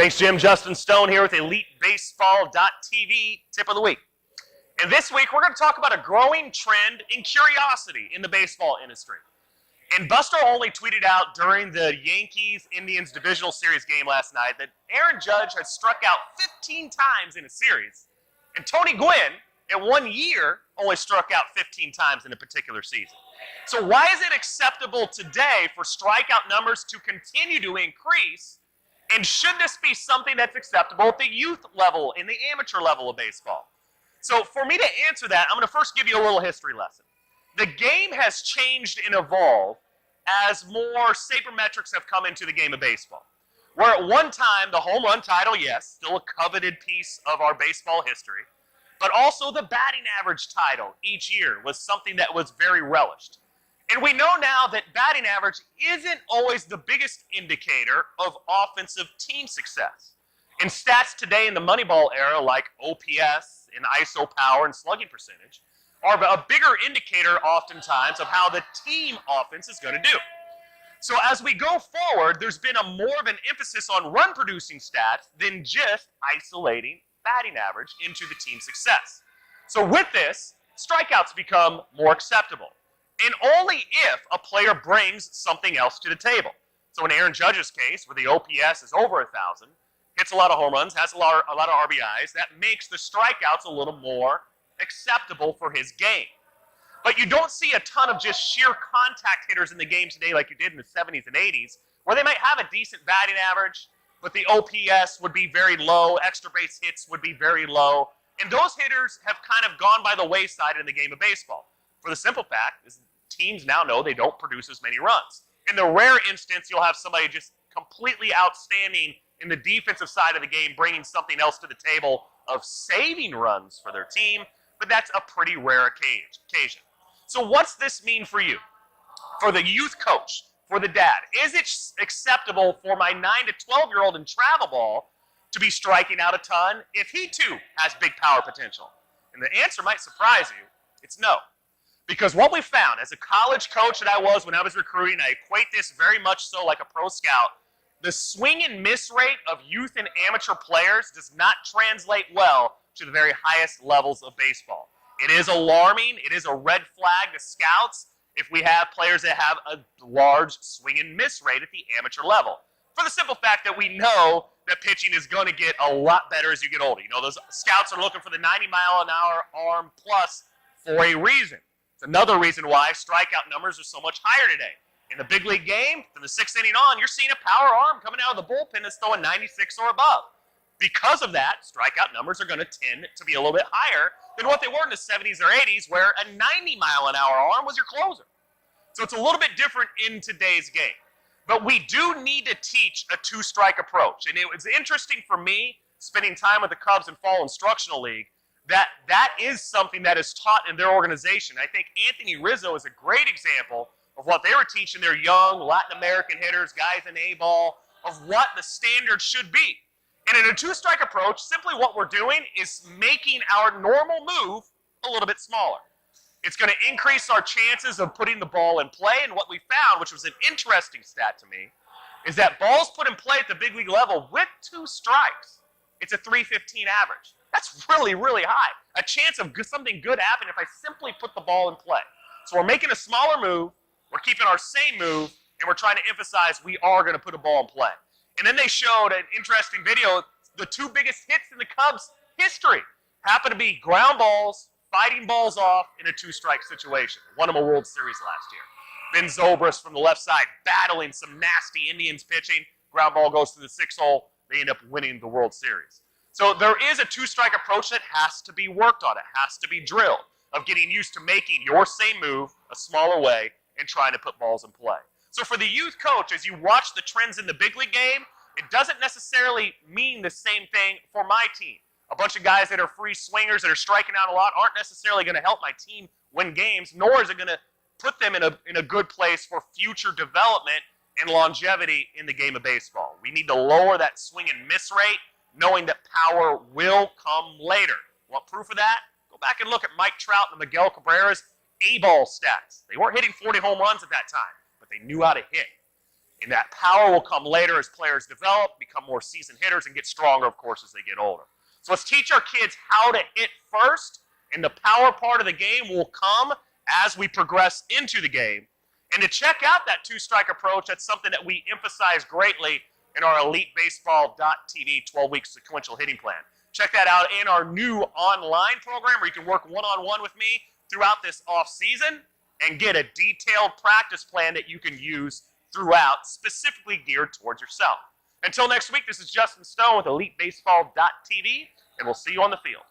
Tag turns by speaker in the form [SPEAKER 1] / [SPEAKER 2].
[SPEAKER 1] Thanks, Jim. Justin Stone here with EliteBaseball.tv Tip of the Week. And this week, we're going to talk about a growing trend in curiosity in the baseball industry. And Buster Olney tweeted out during the Yankees-Indians divisional series game last night that Aaron Judge has struck out 15 times in a series, and Tony Gwynn, in 1 year, only struck out 15 times in a particular season. So why is it acceptable today for strikeout numbers to continue to increase? And should this be something that's acceptable at the youth level, in the amateur level of baseball? So for me to answer that, I'm going to first give you a little history lesson. The game has changed and evolved as more sabermetrics have come into the game of baseball. Where at one time, the home run title, yes, still a coveted piece of our baseball history, but also the batting average title each year was something that was very relished. And we know now that batting average isn't always the biggest indicator of offensive team success. And stats today in the Moneyball era, like OPS and ISO power and slugging percentage, are a bigger indicator oftentimes of how the team offense is going to do. So as we go forward, there's been more of an emphasis on run-producing stats than just isolating batting average into the team success. So with this, strikeouts become more acceptable. And only if a player brings something else to the table. So in Aaron Judge's case, where the OPS is over 1,000, hits a lot of home runs, has a lot of RBIs, that makes the strikeouts a little more acceptable for his game. But you don't see a ton of just sheer contact hitters in the game today like you did in the 70s and 80s, where they might have a decent batting average, but the OPS would be very low, extra base hits would be very low, and those hitters have kind of gone by the wayside in the game of baseball. For the simple fact is teams now know they don't produce as many runs. In the rare instance, you'll have somebody just completely outstanding in the defensive side of the game, bringing something else to the table of saving runs for their team, but that's a pretty rare occasion. So what's this mean for you? For the youth coach, for the dad, is it acceptable for my 9 to 12-year-old in travel ball to be striking out a ton if he too has big power potential? And the answer might surprise you. It's no. Because what we found as a college coach that I was when I was recruiting, I equate this very much so like a pro scout, the swing and miss rate of youth and amateur players does not translate well to the very highest levels of baseball. It is alarming. It is a red flag to scouts if we have players that have a large swing and miss rate at the amateur level. For the simple fact that we know that pitching is going to get a lot better as you get older. You know, those scouts are looking for the 90-mile-an-hour arm plus for a reason. It's another reason why strikeout numbers are so much higher today. In the big league game, from the 6th inning on, you're seeing a power arm coming out of the bullpen that's throwing 96 or above. Because of that, strikeout numbers are going to tend to be a little bit higher than what they were in the 70s or 80s, where a 90-mile-an-hour arm was your closer. So it's a little bit different in today's game. But we do need to teach a two-strike approach. And it was interesting for me, spending time with the Cubs in Fall Instructional League, that is something that is taught in their organization. I think Anthony Rizzo is a great example of what they were teaching their young Latin American hitters, guys in A-ball, of what the standard should be. And in a two-strike approach, simply what we're doing is making our normal move a little bit smaller. It's going to increase our chances of putting the ball in play, and what we found, which was an interesting stat to me, is that balls put in play at the big league level with 2 strikes, it's a .315 average. That's really, really high. A chance of something good happening if I simply put the ball in play. So we're making a smaller move, we're keeping our same move, and we're trying to emphasize we are going to put a ball in play. And then they showed an interesting video. The 2 biggest hits in the Cubs' history happen to be ground balls, fighting balls off in a 2-strike situation. Won them a World Series last year. Ben Zobrist from the left side battling some nasty Indians pitching. Ground ball goes to the 6th hole. They end up winning the World Series. So there is a 2-strike approach that has to be worked on. It has to be drilled, of getting used to making your same move a smaller way and trying to put balls in play. So for the youth coach, as you watch the trends in the big league game, it doesn't necessarily mean the same thing for my team. A bunch of guys that are free swingers that are striking out a lot aren't necessarily going to help my team win games, nor is it going to put them in a good place for future development and longevity in the game of baseball. We need to lower that swing and miss rate, knowing that power will come later. Want proof of that? Go back and look at Mike Trout and Miguel Cabrera's A-ball stats. They weren't hitting 40 home runs at that time, but they knew how to hit. And that power will come later as players develop, become more seasoned hitters, and get stronger, of course, as they get older. So let's teach our kids how to hit first, and the power part of the game will come as we progress into the game. And to check out that two-strike approach, that's something that we emphasize greatly in our EliteBaseball.tv 12-week sequential hitting plan. Check that out in our new online program where you can work one-on-one with me throughout this off-season and get a detailed practice plan that you can use throughout, specifically geared towards yourself. Until next week, this is Justin Stone with EliteBaseball.tv, and we'll see you on the field.